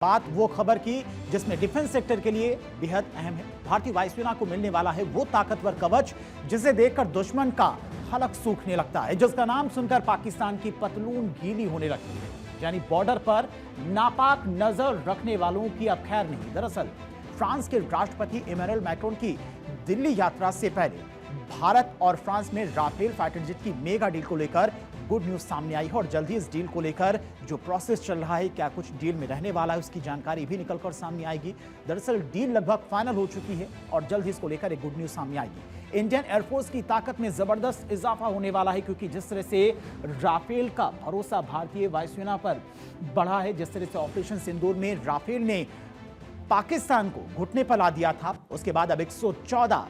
बात वो खबर की जिसमें डिफेंस सेक्टर के लिए बेहद अहम है। भारतीय वायुसेना को मिलने वाला है वो ताकतवर कवच जिसे देखकर दुश्मन का हलक सूखने लगता है, जिसका नाम सुनकर पाकिस्तान की पतलून गीली होने लगती है। यानी बॉर्डर पर नापाक नजर रखने वालों की अब खैर नहीं। दरअसल फ्रांस के राष्ट्रपति इमैनुअल मैक्रोन की दिल्ली यात्रा से पहले भारत और फ्रांस में राफेल फाइटर जेट की मेगा डील को लेकर गुड न्यूज सामने आई है और जल्द ही इस डील को लेकर जो प्रोसेस चल रहा है, क्या कुछ डील में रहने वाला है, उसकी जानकारी भी निकलकर सामने आएगी। दरअसल डील लगभग फाइनल हो चुकी है और जल्द ही इसको लेकर एक गुड न्यूज सामने आएगी। इंडियन एयरफोर्स की ताकत में जबरदस्त इजाफा होने वाला है, क्योंकि जिस तरह से राफेल का भरोसा भारतीय वायुसेना पर बढ़ा है, जिस तरह से ऑपरेशन सिंदूर में राफेल ने पाकिस्तान को घुटने पर ला दिया था, उसके बाद अब 114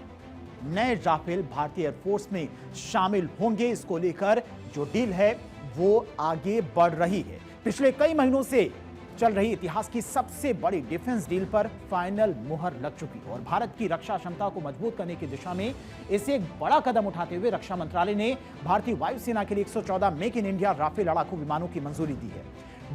नए राफेल भारतीय एयरफोर्स में शामिल होंगे। इसको लेकर जो डील है वो आगे बढ़ रही है। पिछले कई महीनों से चल रही इतिहास की सबसे बड़ी डिफेंस डील पर फाइनल मुहर लग चुकी है और भारत की रक्षा क्षमता को मजबूत करने की दिशा में इसे एक बड़ा कदम उठाते हुए रक्षा मंत्रालय ने भारतीय वायुसेना के लिए 114 मेक इन इंडिया राफेल लड़ाकू विमानों की मंजूरी दी है।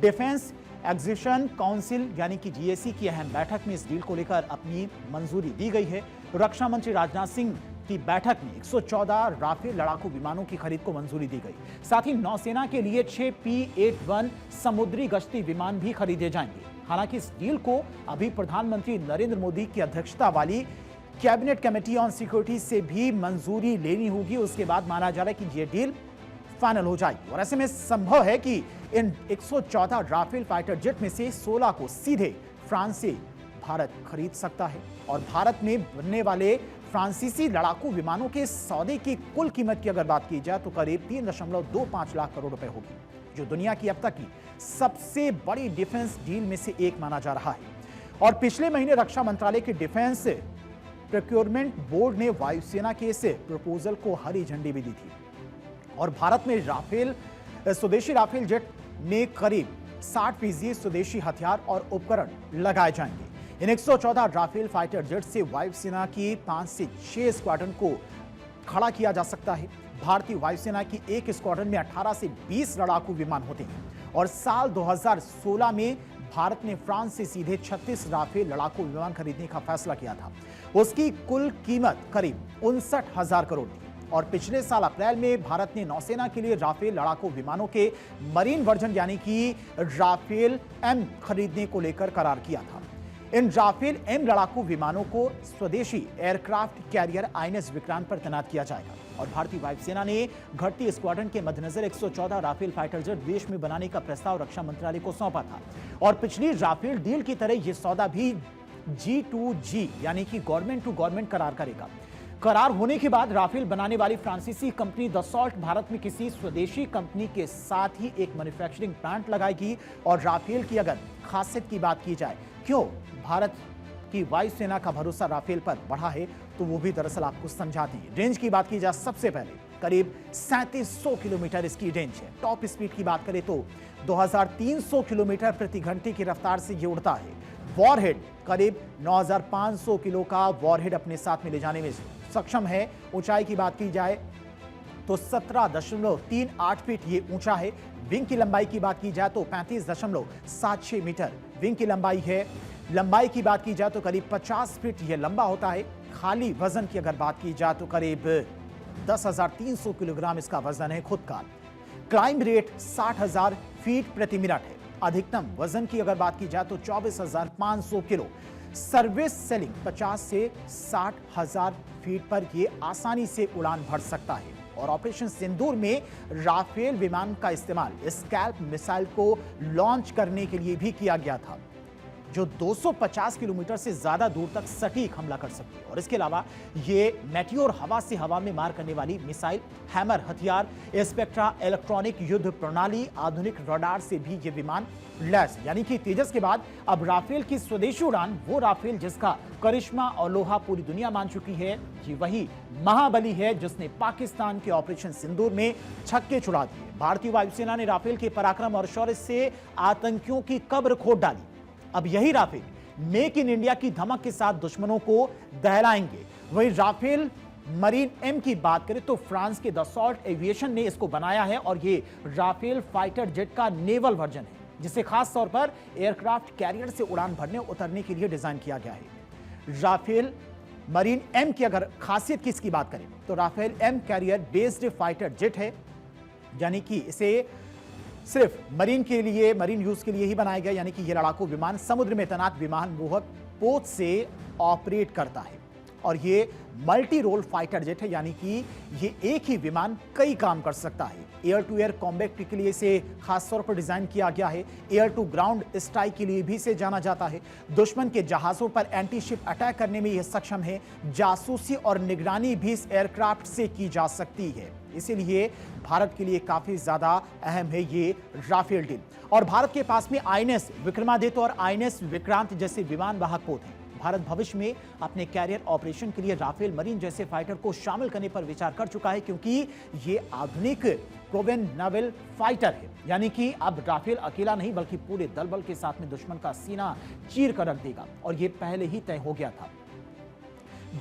डिफेंस एक्विजिशन काउंसिल यानी कि डीएसी की अहम बैठक में इस डील को लेकर अपनी मंजूरी दी गई है। रक्षा मंत्री राजनाथ सिंह की बैठक में 114 राफेल लड़ाकू विमानों की खरीद को मंजूरी दी गई। साथ ही नौसेना के लिए 6 P-81 समुद्री गश्ती विमान भी खरीदे जाएंगे। हालांकि इस डील को अभी प्रधानमंत्री नरेंद्र मोदी की अध्यक्षता वाली कैबिनेट कमेटी ऑन सिक्योरिटी से भी मंजूरी लेनी होगी। उसके बाद माना जा रहा है कि यह डील फाइनल हो जाएगी और ऐसे में संभव है कि इन 114 राफेल फाइटर जेट में से 16 को सीधे फ्रांस से भारत खरीद सकता है और भारत में बनने वाले फ्रांसीसी लड़ाकू विमानों के सौदे की कुल कीमत की अगर बात की जाए तो करीब 3.25 लाख करोड़ रुपए होगी, जो दुनिया की अब तक की सबसे बड़ी डिफेंस डील में से एक माना जा रहा है। और पिछले महीने रक्षा मंत्रालय के डिफेंस प्रोक्योरमेंट बोर्ड ने वायुसेना के इस प्रपोजल को हरी झंडी भी दी थी और भारत में स्वदेशी राफेल जेट में करीब 60% स्वदेशी हथियार और उपकरण लगाए जाएंगे। इन 114 राफेल फाइटर जेट से वायुसेना की 5 से 6 स्क्वाड्रन को खड़ा किया जा सकता है। भारतीय वायुसेना की एक स्क्वाड्रन में 18 से 20 लड़ाकू विमान होते हैं और साल 2016 में भारत ने फ्रांस से सीधे 36 राफेल लड़ाकू विमान खरीदने का फैसला किया था। उसकी कुल कीमत करीब 59,000 करोड़ थी और पिछले साल अप्रैल में भारत ने नौसेना के लिए राफेल लड़ाकू विमानों के मरीन वर्जन यानी कि राफेल एम खरीदने को लेकर करार किया था। इन राफेल एम लड़ाकू विमानों को स्वदेशी एयरक्राफ्ट कैरियर आईएनएस विक्रांत पर तैनात किया जाएगा और भारतीय वायुसेना ने घटती स्क्वाड्रन के मद्देनजर 114 राफेल फाइटर जेट देश में बनाने का प्रस्ताव रक्षा मंत्रालय को सौंपा था और पिछली राफेल डील की तरह यह सौदा भी G2G यानी कि गवर्नमेंट टू गवर्नमेंट करार करेगा। करार होने के बाद राफेल बनाने वाली फ्रांसीसी कंपनी दसॉल्ट भारत में किसी स्वदेशी कंपनी के साथ ही एक मैन्युफैक्चरिंग प्लांट लगाएगी। और राफेल की अगर खासियत की बात की जाए, क्यों भारत की वायुसेना का भरोसा राफेल पर बढ़ा है, तो वो भी दरअसल आपको समझाते हैं। रेंज की बात की जाए, सबसे पहले करीब 3700 किलोमीटर इसकी रेंज है। टॉप स्पीड की बात करें तो 2300 किलोमीटर प्रति घंटे की रफ्तार से ये उड़ता है। वॉरहेड करीब 9500 किलो का वॉरहेड अपने साथ में ले जाने में सक्षम है। ऊंचाई की बात की जाए तो 17.38 फीट ये ऊंचा है। विंग की लंबाई की बात की जाए तो 35.76 मीटर विंग की लंबाई है। लंबाई की बात की जाए तो करीब 50 फीट ये लंबा होता है। खाली वजन की अगर बात की जाए तो करीब 10,300 किलोग्राम इसका वजन है खुद का। क्लाइंब रेट 60,000 फीट प्रति मिनट है। अधिकतम वजन की अगर बात की जाए तो 24,500 किलो। सर्विस सेलिंग 50 से 60,000 फीट पर यह आसानी से उड़ान भर सकता है। और ऑपरेशन सिंदूर में राफेल विमान का इस्तेमाल स्कैल्प मिसाइल को लॉन्च करने के लिए भी किया गया था, जो 250 किलोमीटर से ज्यादा दूर तक सटीक हमला कर सकती है। और इसके अलावा ये मेटियोर हवा से हवा में मार करने वाली मिसाइल, हैमर हथियार, स्पेक्ट्रा इलेक्ट्रॉनिक युद्ध प्रणाली, आधुनिक रडार से भी ये विमान लैस। यानी कि तेजस के बाद अब राफेल की स्वदेशी उड़ान, वो राफेल जिसका करिश्मा और लोहा पूरी दुनिया मान चुकी है, ये वही महाबली है जिसने पाकिस्तान के ऑपरेशन सिंदूर में छक्के छुड़ा दिए। भारतीय वायुसेना ने राफेल के पराक्रम और शौर्य से आतंकियों की कब्र खोद डाली। अब यही राफेल मेक इन इंडिया की धमक के साथ दुश्मनों को दहलाएंगे। वही राफेल मरीन एम की बात करें तो फ्रांस के दसॉल्ट एविएशन ने इसको बनाया है और ये राफेल फाइटर जेट का नेवल वर्जन है। जिसे खास तौर पर एयरक्राफ्ट कैरियर से उड़ान भरने उतरने के लिए डिजाइन किया गया है। राफेल मरीन एम की अगर खासियत की इसकी बात करें तो Rafale M carrier based fighter jet है, यानी कि इसे सिर्फ मरीन के लिए, मरीन यूज के लिए ही बनाया गया, यानी कि यह लड़ाकू विमान समुद्र में तैनात विमान वाहक पोत से ऑपरेट करता है और ये मल्टी रोल फाइटर जेट है, यानी कि ये एक ही विमान कई काम कर सकता है। एयर टू एयर कॉम्बैट के लिए इसे खास तौर पर डिजाइन किया गया है। एयर टू ग्राउंड स्ट्राइक के लिए भी इसे जाना जाता है। दुश्मन के जहाजों पर एंटी शिप अटैक करने में यह सक्षम है। जासूसी और निगरानी भी इस एयरक्राफ्ट से की जा सकती है, इसीलिए भारत के लिए काफी ज्यादा अहम है ये राफेल डील। और भारत के पास में आईएनएस विक्रमादित्य और आईएनएस विक्रांत जैसे विमान वाहक पोत हैं। भारत भविष्य में अपने कैरियर ऑपरेशन के लिए राफेल मरीन जैसे फाइटर को शामिल करने पर विचार कर चुका है, क्योंकि ये आधुनिक प्रोवेन नावल फाइटर है, यानी कि अब राफेल अकेला नहीं बल्कि पूरे दल बल के साथ में दुश्मन का सीना चीर कर रख देगा, और ये पहले ही तय हो गया था।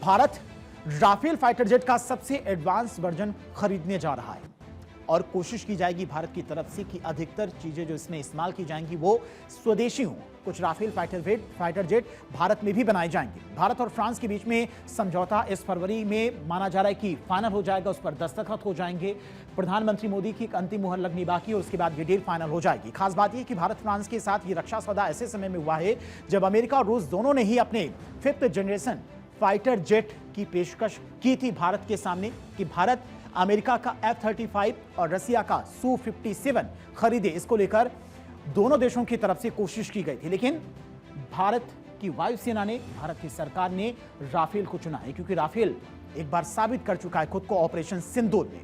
भारत राफेल फाइटर जेट का सबसे एडवांस वर्जन खरीदने जा रहा है और कोशिश की जाएगी भारत की तरफ से कि अधिकतर चीजें जो इसमें इस्तेमाल की जाएंगी वो स्वदेशी हों। कुछ राफेल फाइटर जेट भारत में भी बनाए जाएंगे। भारत और फ्रांस के बीच में समझौता इस फरवरी में माना जा रहा है कि फाइनल हो जाएगा, उस पर दस्तखत हो जाएंगे। प्रधानमंत्री मोदी की एक अंतिम मुहर लगनी बाकी है और उसके बाद ये डील फाइनल हो जाएगी। खास बात यह कि भारत फ्रांस के साथ ये रक्षा सौदा ऐसे समय में हुआ है जब अमेरिका और रूस दोनों ने ही अपने 5th जनरेशन फाइटर जेट की पेशकश की थी भारत के सामने कि भारत अमेरिका का F-35 और रसिया का Su-57 खरीदे। इसको लेकर दोनों देशों की तरफ से कोशिश की गई थी, लेकिन भारत की वायुसेना ने, भारत की सरकार ने राफेल को चुना है, क्योंकि राफेल एक बार साबित कर चुका है खुद को ऑपरेशन सिंदूर में।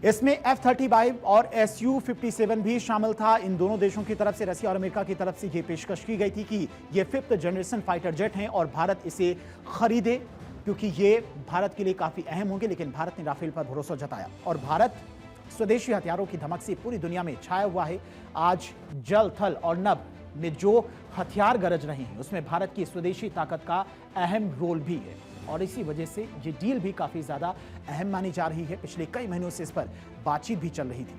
इसमें F-35 और Su-57 भी शामिल था। इन दोनों देशों की तरफ से, रसिया और अमेरिका की तरफ से यह पेशकश की गई थी कि ये 5th जनरेशन फाइटर जेट हैं और भारत इसे खरीदे, क्योंकि ये भारत के लिए काफी अहम होंगे। लेकिन भारत ने राफेल पर भरोसा जताया और भारत स्वदेशी हथियारों की धमक से पूरी दुनिया में छाया हुआ है। आज जल, थल और नभ में जो हथियार गरज रहे हैं उसमें भारत की स्वदेशी ताकत का अहम रोल भी है, और इसी वजह से ये डील भी काफी ज्यादा अहम मानी जा रही है। पिछले कई महीनों से इस पर बातचीत भी चल रही थी।